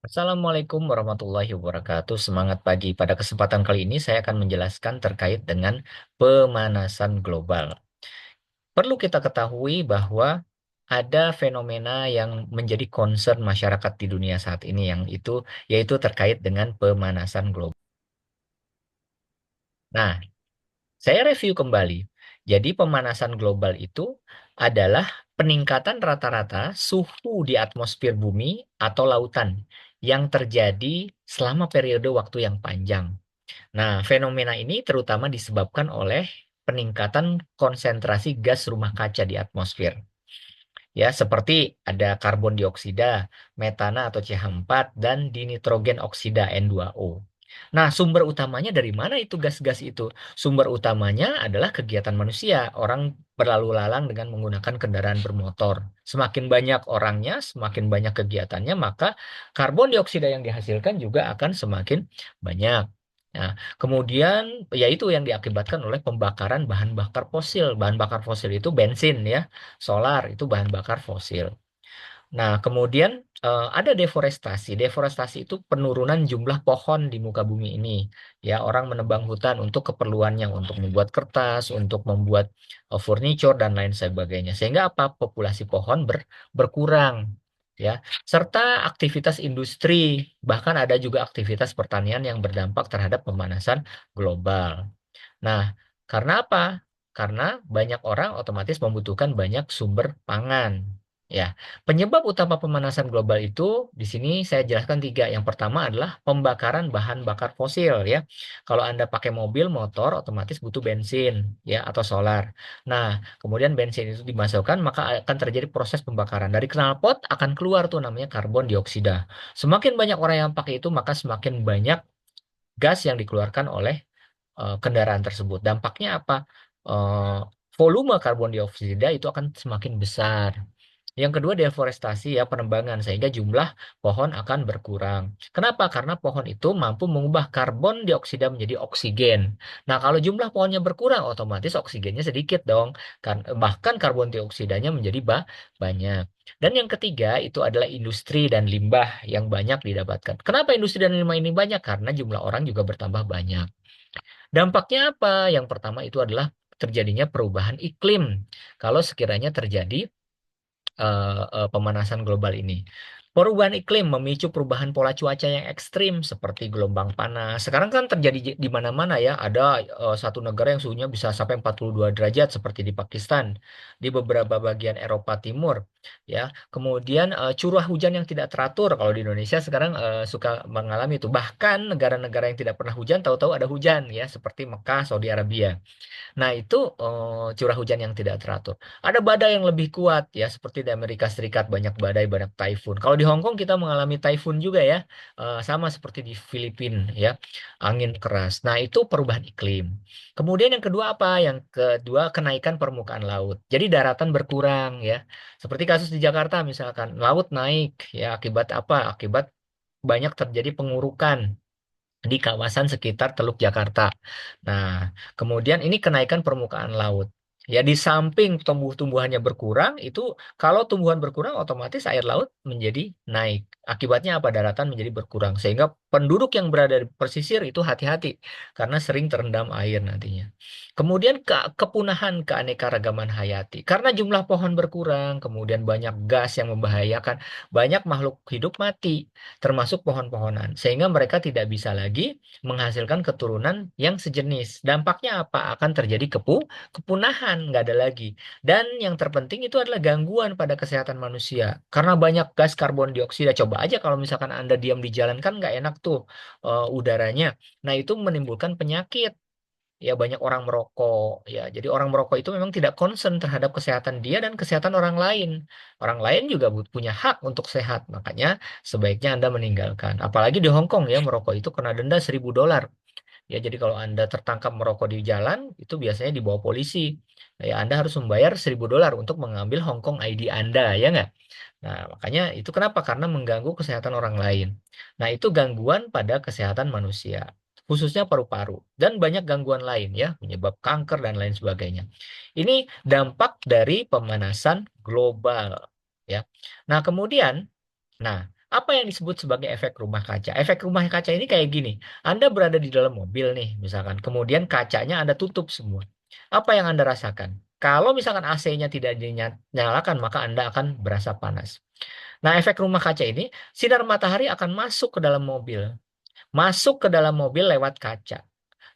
Assalamualaikum warahmatullahi wabarakatuh. Semangat pagi. Pada kesempatan kali ini saya akan menjelaskan terkait dengan pemanasan global. Perlu kita ketahui bahwa ada fenomena yang menjadi concern masyarakat di dunia saat ini yang itu yaitu terkait dengan pemanasan global. Nah, saya review kembali. Jadi pemanasan global itu adalah peningkatan rata-rata suhu di atmosfer bumi atau lautan yang terjadi selama periode waktu yang panjang. Nah, fenomena ini terutama disebabkan oleh peningkatan konsentrasi gas rumah kaca di atmosfer. Ya, seperti ada karbon dioksida, metana atau CH4, dan dinitrogen oksida N2O. Nah, sumber utamanya dari mana itu gas-gas itu? Sumber utamanya adalah kegiatan manusia. Orang berlalu lalang dengan menggunakan kendaraan bermotor. Semakin banyak orangnya, semakin banyak kegiatannya, maka karbon dioksida yang dihasilkan juga akan semakin banyak. Nah, kemudian yaitu yang diakibatkan oleh pembakaran bahan bakar fosil. Bahan bakar fosil itu bensin ya, solar itu bahan bakar fosil. Nah, kemudian ada deforestasi. Deforestasi itu penurunan jumlah pohon di muka bumi ini. Ya, orang menebang hutan untuk keperluannya, untuk membuat kertas, untuk membuat furniture dan lain sebagainya. Sehingga apa? Populasi pohon berkurang. Ya, serta aktivitas industri, bahkan ada juga aktivitas pertanian yang berdampak terhadap pemanasan global. Nah, karena apa? Karena banyak orang otomatis membutuhkan banyak sumber pangan. Ya, penyebab utama pemanasan global itu di sini saya jelaskan tiga. Yang pertama adalah pembakaran bahan bakar fosil ya. Kalau Anda pakai mobil, motor, otomatis butuh bensin ya atau solar. Nah, kemudian bensin itu dimasukkan maka akan terjadi proses pembakaran. Dari knalpot akan keluar tuh namanya karbon dioksida. Semakin banyak orang yang pakai itu maka semakin banyak gas yang dikeluarkan oleh kendaraan tersebut. Dampaknya apa? Eh, Volume karbon dioksida itu akan semakin besar. Yang kedua deforestasi ya penebangan sehingga jumlah pohon akan berkurang. Kenapa? Karena pohon itu mampu mengubah karbon dioksida menjadi oksigen. Nah, kalau jumlah pohonnya berkurang otomatis oksigennya sedikit dong. Kan bahkan karbon dioksidanya menjadi banyak. Dan yang ketiga itu adalah industri dan limbah yang banyak didapatkan. Kenapa industri dan limbah ini banyak? Karena jumlah orang juga bertambah banyak. Dampaknya apa? Yang pertama itu adalah terjadinya perubahan iklim. Kalau sekiranya terjadi pemanasan global ini. Perubahan iklim memicu perubahan pola cuaca yang ekstrim seperti gelombang panas. Sekarang kan terjadi di mana-mana ya. Ada satu negara yang suhunya bisa sampai 42 derajat seperti di Pakistan, di beberapa bagian Eropa Timur ya. Kemudian curah hujan yang tidak teratur. Kalau di Indonesia sekarang suka mengalami itu. Bahkan negara-negara yang tidak pernah hujan tahu-tahu ada hujan ya seperti Mekah, Saudi Arabia. Nah, itu curah hujan yang tidak teratur. Ada badai yang lebih kuat ya, seperti di Amerika Serikat banyak badai, banyak taifun. Kalau di Hong Kong kita mengalami taifun juga ya, sama seperti di Filipina ya, angin keras. Nah, itu perubahan iklim. Kemudian yang kedua apa? Yang kedua kenaikan permukaan laut. Jadi daratan berkurang ya. Seperti kasus di Jakarta misalkan, laut naik ya akibat apa? Akibat banyak terjadi pengurukan di kawasan sekitar Teluk Jakarta. Nah, kemudian ini kenaikan permukaan laut. Ya, di samping tumbuh-tumbuhannya berkurang, itu kalau tumbuhan berkurang, otomatis air laut menjadi naik. Akibatnya apa? Daratan menjadi berkurang. Sehingga penduduk yang berada di pesisir itu hati-hati, karena sering terendam air nantinya. Kemudian kepunahan keanekaragaman hayati. Karena jumlah pohon berkurang, kemudian banyak gas yang membahayakan, banyak makhluk hidup mati termasuk pohon-pohonan, sehingga mereka tidak bisa lagi menghasilkan keturunan yang sejenis. Dampaknya apa? Akan terjadi kepunahan, nggak ada lagi. Dan yang terpenting itu adalah gangguan pada kesehatan manusia. Karena banyak gas karbon dioksida. Coba aja kalau misalkan Anda diam di jalan kan nggak enak tuh udaranya. Nah, itu menimbulkan penyakit. Ya banyak orang merokok ya. Jadi orang merokok itu memang tidak concern terhadap kesehatan dia dan kesehatan orang lain. Orang lain juga punya hak untuk sehat. Makanya sebaiknya Anda meninggalkan. Apalagi di Hong Kong ya merokok itu kena denda $1.000. Ya jadi kalau Anda tertangkap merokok di jalan itu biasanya dibawa polisi. Ya Anda harus membayar $1.000 untuk mengambil Hong Kong ID Anda ya nggak? Nah makanya itu kenapa? Karena mengganggu kesehatan orang lain. Nah itu gangguan pada kesehatan manusia khususnya paru-paru dan banyak gangguan lain ya, penyebab kanker dan lain sebagainya. Ini dampak dari pemanasan global ya. Nah, kemudian nah, Apa yang disebut sebagai efek rumah kaca? Efek rumah kaca ini kayak gini. Anda berada di dalam mobil nih, misalkan. Kemudian kacanya Anda tutup semua. Apa yang Anda rasakan? Kalau misalkan AC-nya tidak dinyalakan, maka Anda akan berasa panas. Nah, efek rumah kaca ini, sinar matahari akan masuk ke dalam mobil. Masuk ke dalam mobil lewat kaca.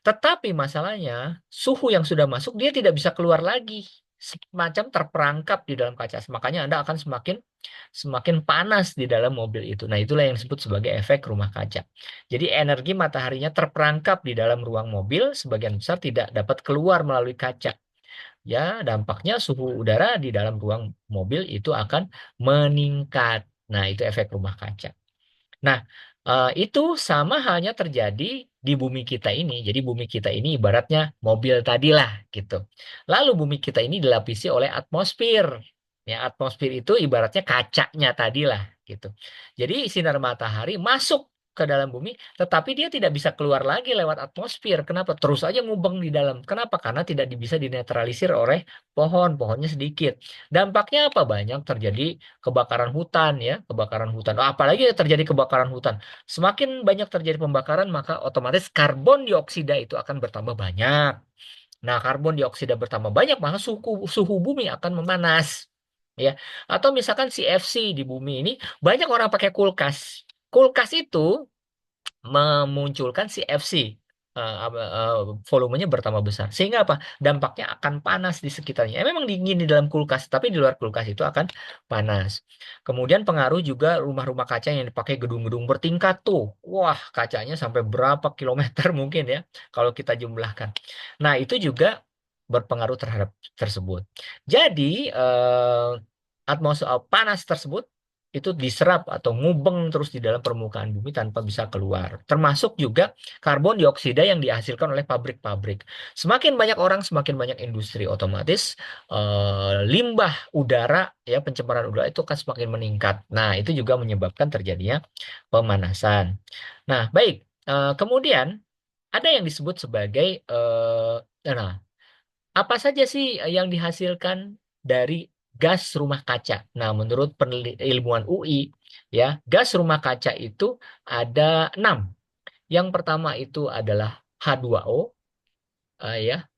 Tetapi masalahnya, suhu yang sudah masuk, dia tidak bisa keluar lagi. Semacam terperangkap di dalam kaca. Makanya Anda akan semakin semakin panas di dalam mobil itu. Nah, itulah yang disebut sebagai efek rumah kaca. Jadi energi mataharinya terperangkap di dalam ruang mobil, sebagian besar tidak dapat keluar melalui kaca. Ya, dampaknya suhu udara di dalam ruang mobil itu akan meningkat. Nah, itu efek rumah kaca. Nah, itu sama halnya terjadi di bumi kita ini. Jadi bumi kita ini ibaratnya mobil tadilah gitu. Lalu bumi kita ini dilapisi oleh atmosfer. Ya, atmosfer itu ibaratnya kacanya tadilah gitu. Jadi sinar matahari masuk ke dalam bumi, tetapi dia tidak bisa keluar lagi lewat atmosfer. Kenapa? Terus aja ngubeng di dalam. Kenapa? Karena tidak bisa dinetralisir oleh pohon. Pohonnya sedikit. Dampaknya apa? Banyak terjadi kebakaran hutan ya, kebakaran hutan. Apalagi terjadi kebakaran hutan. Semakin banyak terjadi pembakaran, maka otomatis karbon dioksida itu akan bertambah banyak. Nah, karbon dioksida bertambah banyak, maka suhu suhu bumi akan memanas. Ya. Atau misalkan CFC di bumi ini banyak orang pakai kulkas. Kulkas itu memunculkan CFC, volumenya bertambah besar sehingga apa, dampaknya akan panas di sekitarnya. Memang dingin di dalam kulkas tapi di luar kulkas itu akan panas. Kemudian pengaruh juga rumah-rumah kaca yang dipakai gedung-gedung bertingkat tuh, wah kacanya sampai berapa kilometer mungkin ya kalau kita jumlahkan. Nah itu juga berpengaruh terhadap tersebut. Jadi atmosfer panas tersebut itu diserap atau ngubeng terus di dalam permukaan bumi tanpa bisa keluar. Termasuk juga karbon dioksida yang dihasilkan oleh pabrik-pabrik. Semakin banyak orang, semakin banyak industri, otomatis limbah udara ya, pencemaran udara itu akan semakin meningkat. Nah, itu juga menyebabkan terjadinya pemanasan. Nah, baik. Kemudian ada yang disebut sebagai nah, apa saja sih yang dihasilkan dari gas rumah kaca? Nah, menurut ilmuwan UI, ya, gas rumah kaca itu ada 6. Yang pertama itu adalah H2O, ya,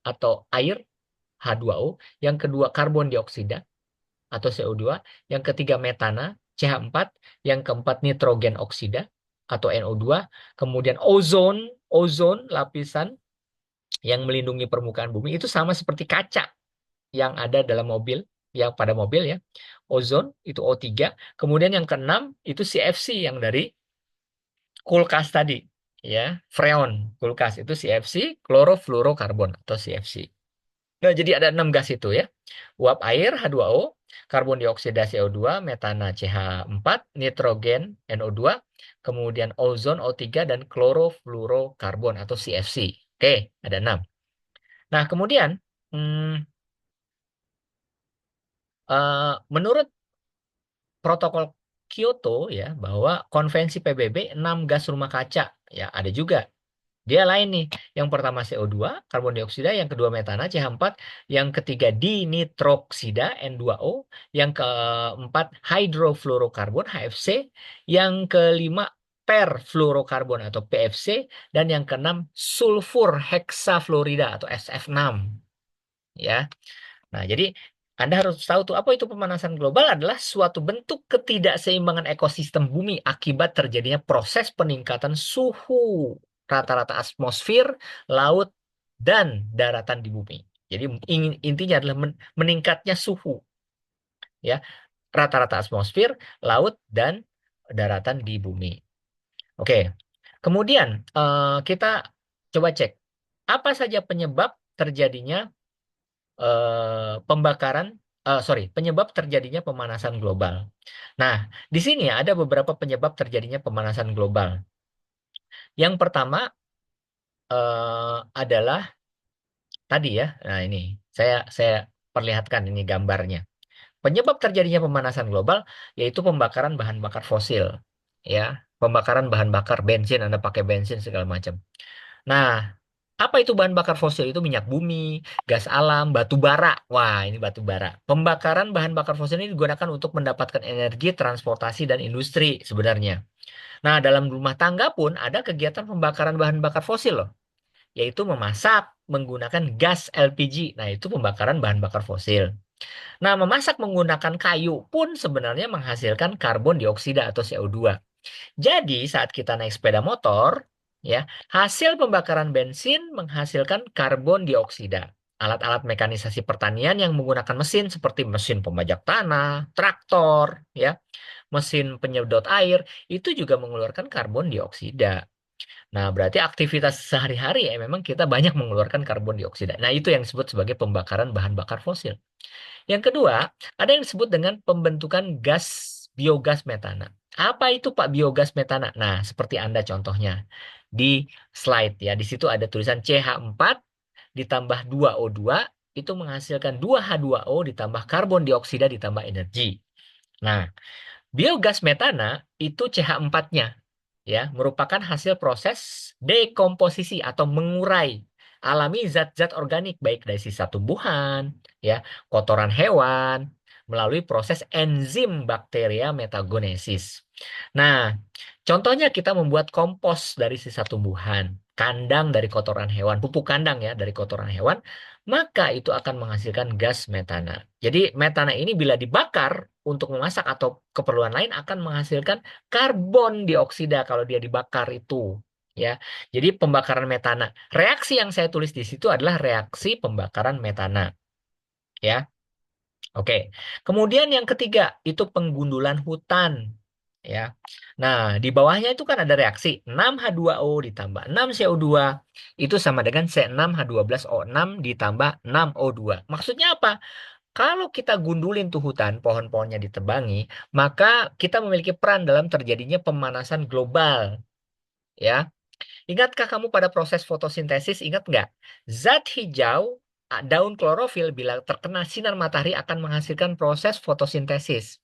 atau air H2O. Yang kedua karbon dioksida atau CO2. Yang ketiga metana, CH4. Yang keempat nitrogen oksida atau NO2. Kemudian ozon, ozon lapisan yang melindungi permukaan bumi itu sama seperti kaca yang ada dalam mobil, yang pada mobil ya. Ozon itu O3. Kemudian yang keenam itu CFC yang dari kulkas tadi ya. Freon kulkas itu CFC, klorofluorokarbon atau CFC. Nah, jadi ada 6 gas itu ya. Uap air H2O, karbon dioksida CO2, metana CH4, nitrogen NO2, kemudian ozon O3 dan klorofluorokarbon atau CFC. Oke, ada 6. Nah, kemudian hmm, menurut protokol Kyoto ya, bahwa konvensi PBB 6 gas rumah kaca ya ada juga. Dia lain nih. Yang pertama CO2, karbon dioksida, yang kedua metana CH4, yang ketiga dinitroksida N2O, yang keempat hydrofluorokarbon HFC, yang kelima perfluorokarbon atau PFC, dan yang keenam sulfur heksafluorida atau SF6 ya. Nah, jadi Anda harus tahu tuh apa itu pemanasan global adalah suatu bentuk ketidakseimbangan ekosistem bumi akibat terjadinya proses peningkatan suhu rata-rata atmosfer, laut, dan daratan di bumi. Jadi intinya adalah meningkatnya suhu ya, rata-rata atmosfer, laut, dan daratan di bumi. Oke. Kemudian kita coba cek apa saja penyebab terjadinya pembakaran, penyebab terjadinya pemanasan global. Nah, di sini ada beberapa penyebab terjadinya pemanasan global. Yang pertama adalah tadi ya. Nah, ini saya perlihatkan ini gambarnya. Penyebab terjadinya pemanasan global yaitu pembakaran bahan bakar fosil, ya, pembakaran bahan bakar bensin, Anda pakai bensin segala macam. Nah, Apa itu bahan bakar fosil? Itu minyak bumi, gas alam, batu bara. Wah, ini batu bara. Pembakaran bahan bakar fosil ini digunakan untuk mendapatkan energi, transportasi, dan industri sebenarnya. Nah, dalam rumah tangga pun ada kegiatan pembakaran bahan bakar fosil loh, yaitu memasak menggunakan gas LPG. Nah, itu pembakaran bahan bakar fosil. Nah, memasak menggunakan kayu pun sebenarnya menghasilkan karbon dioksida atau CO2. Jadi, saat kita naik sepeda motor, ya, hasil pembakaran bensin menghasilkan karbon dioksida. Alat-alat mekanisasi pertanian yang menggunakan mesin seperti mesin pembajak tanah, traktor, ya, mesin penyedot air, itu juga mengeluarkan karbon dioksida. Nah, berarti aktivitas sehari-hari ya memang kita banyak mengeluarkan karbon dioksida. Nah, itu yang disebut sebagai pembakaran bahan bakar fosil. Yang kedua, ada yang disebut dengan pembentukan gas biogas metana. Apa itu Pak biogas metana? Nah, seperti Anda contohnya di slide ya. Di situ ada tulisan CH4 ditambah 2O2 itu menghasilkan 2H2O ditambah karbon dioksida ditambah energi. Nah, biogas metana itu CH4-nya ya, merupakan hasil proses dekomposisi atau mengurai alami zat-zat organik baik dari sisa tumbuhan, ya, kotoran hewan melalui proses enzim bakteria metagenesis. Nah, contohnya kita membuat kompos dari sisa tumbuhan, kandang dari kotoran hewan, pupuk kandang ya dari kotoran hewan, maka itu akan menghasilkan gas metana. Jadi metana ini bila dibakar untuk memasak atau keperluan lain akan menghasilkan karbon dioksida kalau dia dibakar itu. Ya, jadi pembakaran metana. Reaksi yang saya tulis di situ adalah reaksi pembakaran metana. Ya, oke. Kemudian yang ketiga itu penggundulan hutan. Ya, nah di bawahnya itu kan ada reaksi 6H2O ditambah 6CO2 itu sama dengan C6H12O6 ditambah 6O2. Maksudnya apa? Kalau kita gundulin tuh hutan, pohon-pohonnya ditebangi, maka kita memiliki peran dalam terjadinya pemanasan global. Ya, ingatkah kamu pada proses fotosintesis? Ingat nggak? Zat hijau, daun klorofil bila terkena sinar matahari akan menghasilkan proses fotosintesis.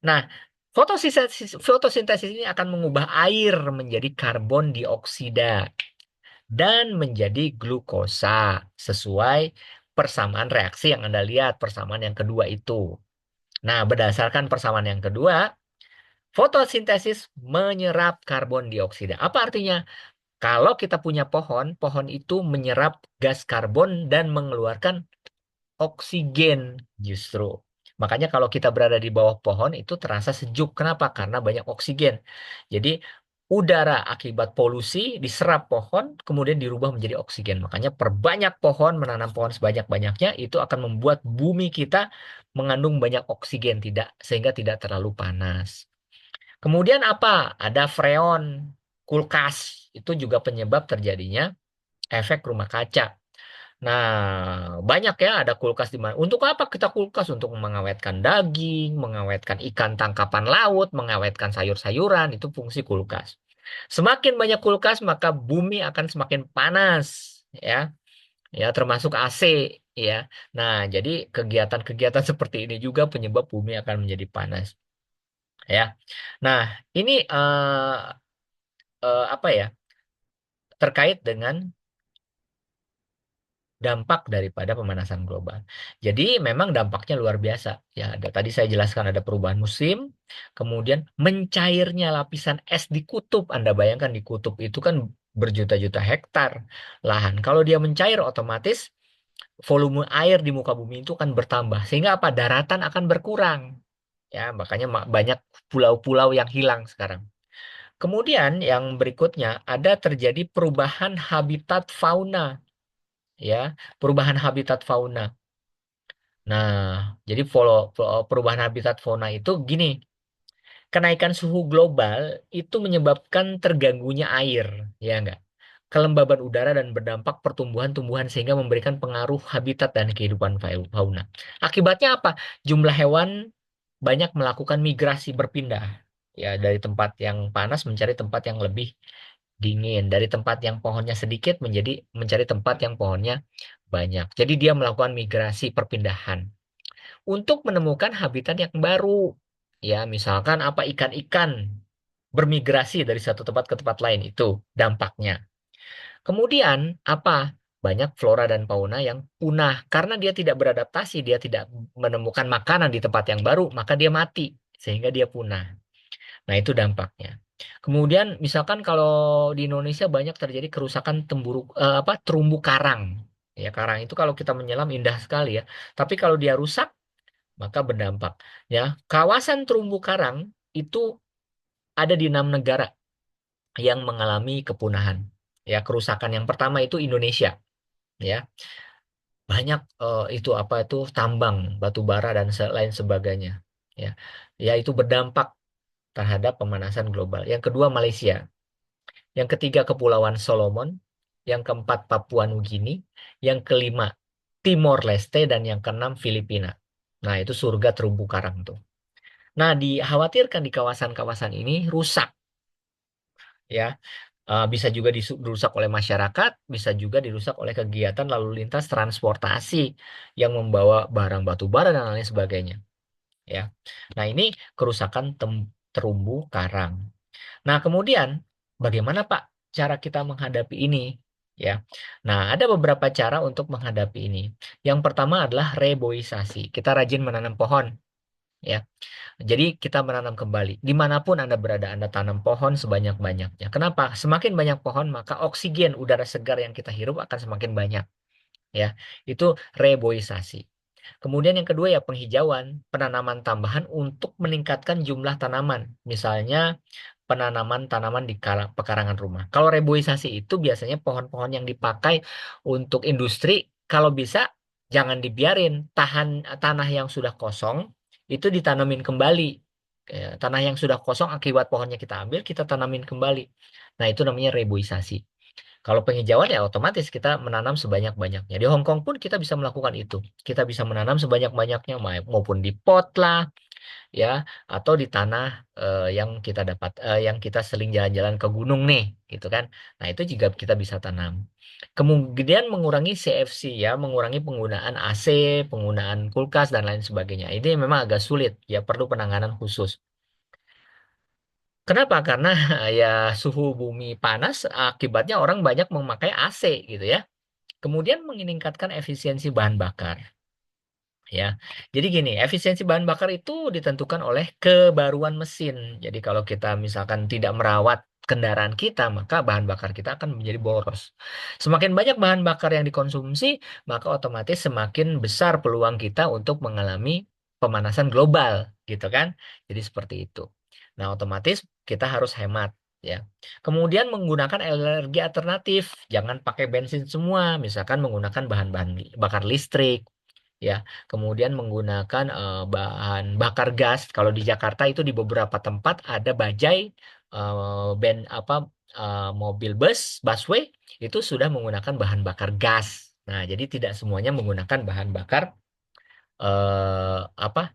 Nah, fotosintesis ini akan mengubah air menjadi karbon dioksida dan menjadi glukosa sesuai persamaan reaksi yang Anda lihat, persamaan yang kedua itu. Nah, berdasarkan persamaan yang kedua, fotosintesis menyerap karbon dioksida. Apa artinya? Kalau kita punya pohon, pohon itu menyerap gas karbon dan mengeluarkan oksigen justru. Makanya kalau kita berada di bawah pohon itu terasa sejuk. Kenapa? Karena banyak oksigen. Jadi udara akibat polusi diserap pohon kemudian dirubah menjadi oksigen. Makanya perbanyak pohon, menanam pohon sebanyak-banyaknya itu akan membuat bumi kita mengandung banyak oksigen tidak sehingga tidak terlalu panas. Kemudian apa? Ada freon, kulkas. Itu juga penyebab terjadinya efek rumah kaca. Nah, banyak ya ada kulkas di mana. Untuk apa kita kulkas? Untuk mengawetkan daging, mengawetkan ikan tangkapan laut, mengawetkan sayur-sayuran, itu fungsi kulkas. Semakin banyak kulkas, maka bumi akan semakin panas, ya. Ya, termasuk AC, ya. Nah, jadi kegiatan-kegiatan seperti ini juga penyebab bumi akan menjadi panas, ya. Nah, ini apa ya? Terkait dengan dampak daripada pemanasan global. Jadi memang dampaknya luar biasa. Ya, tadi saya jelaskan ada perubahan musim, kemudian mencairnya lapisan es di kutub. Anda bayangkan di kutub itu kan berjuta-juta hektar lahan. Kalau dia mencair otomatis volume air di muka bumi itu akan bertambah sehingga apa? Daratan akan berkurang. Ya, makanya banyak pulau-pulau yang hilang sekarang. Kemudian yang berikutnya ada terjadi perubahan habitat fauna ya, perubahan habitat fauna. Nah, jadi perubahan habitat fauna itu gini, kenaikan suhu global itu menyebabkan terganggunya air, ya enggak? Kelembaban udara dan berdampak pertumbuhan-tumbuhan sehingga memberikan pengaruh habitat dan kehidupan fauna. Akibatnya apa? Jumlah hewan banyak melakukan migrasi berpindah, ya dari tempat yang panas mencari tempat yang lebih dingin, dari tempat yang pohonnya sedikit menjadi mencari tempat yang pohonnya banyak. Jadi dia melakukan migrasi perpindahan untuk menemukan habitat yang baru. Ya, misalkan apa ikan-ikan bermigrasi dari satu tempat ke tempat lain itu dampaknya. Kemudian apa? Banyak flora dan fauna yang punah karena dia tidak beradaptasi, dia tidak menemukan makanan di tempat yang baru, maka dia mati sehingga dia punah. Nah, itu dampaknya. Kemudian misalkan kalau di Indonesia banyak terjadi kerusakan terumbu karang. Ya, karang itu kalau kita menyelam indah sekali ya. Tapi kalau dia rusak, maka berdampak. Ya, kawasan terumbu karang itu ada di 6 negara yang mengalami kepunahan. Ya, kerusakan yang pertama itu Indonesia. Ya, banyak itu apa itu tambang batu bara dan lain sebagainya. Ya, ya itu berdampak terhadap pemanasan global. Yang kedua Malaysia. Yang ketiga Kepulauan Solomon, yang keempat Papua Nugini, yang kelima Timor Leste, dan yang keenam Filipina. Nah, itu surga terumbu karang tuh. Nah, dikhawatirkan di kawasan-kawasan ini rusak ya. Bisa juga dirusak oleh masyarakat, bisa juga dirusak oleh kegiatan lalu lintas transportasi yang membawa barang batu bara dan lain sebagainya ya. Nah, ini kerusakan terumbu karang. Nah, kemudian bagaimana Pak cara kita menghadapi ini? Ya. Nah, ada beberapa cara untuk menghadapi ini. Yang pertama adalah reboisasi. Kita rajin menanam pohon, ya. Jadi kita menanam kembali. Dimanapun Anda berada, Anda tanam pohon sebanyak-banyaknya. Kenapa? Semakin banyak pohon, maka oksigen, udara segar yang kita hirup akan semakin banyak. Ya, itu reboisasi. Kemudian yang kedua ya penghijauan, penanaman tambahan untuk meningkatkan jumlah tanaman. Misalnya penanaman tanaman di pekarangan rumah. Kalau reboisasi itu biasanya pohon-pohon yang dipakai untuk industri, kalau bisa jangan dibiarin, tahan tanah yang sudah kosong itu ditanamin kembali. Tanah yang sudah kosong akibat pohonnya kita ambil, kita tanamin kembali. Nah, itu namanya reboisasi. Kalau penghijauan ya otomatis kita menanam sebanyak-banyaknya. Di Hong Kong pun kita bisa melakukan itu. Kita bisa menanam sebanyak-banyaknya maupun di pot lah ya atau di tanah yang kita sering jalan-jalan ke gunung nih gitu kan. Nah, itu juga kita bisa tanam. Kemudian mengurangi CFC ya, mengurangi penggunaan AC, penggunaan kulkas dan lain sebagainya. Ini memang agak sulit ya, perlu penanganan khusus. Kenapa? Karena ya suhu bumi panas akibatnya orang banyak memakai AC gitu ya. Kemudian meningkatkan efisiensi bahan bakar. Ya, jadi gini, efisiensi bahan bakar itu ditentukan oleh kebaruan mesin. Jadi kalau kita misalkan tidak merawat kendaraan kita, maka bahan bakar kita akan menjadi boros. Semakin banyak bahan bakar yang dikonsumsi, maka otomatis semakin besar peluang kita untuk mengalami pemanasan global, gitu kan? Jadi seperti itu. Nah, otomatis kita harus hemat. Ya, kemudian menggunakan energi alternatif, jangan pakai bensin semua, misalkan menggunakan bahan-bahan bakar listrik, ya. Kemudian menggunakan bahan bakar gas. Kalau di Jakarta itu di beberapa tempat ada bajai mobil busway itu sudah menggunakan bahan bakar gas. Nah, jadi tidak semuanya menggunakan bahan bakar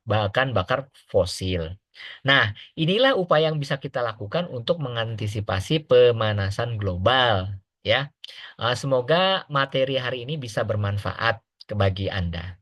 bahkan bakar fosil. Nah, inilah upaya yang bisa kita lakukan untuk mengantisipasi pemanasan global, ya. Semoga materi hari ini bisa bermanfaat bagi Anda.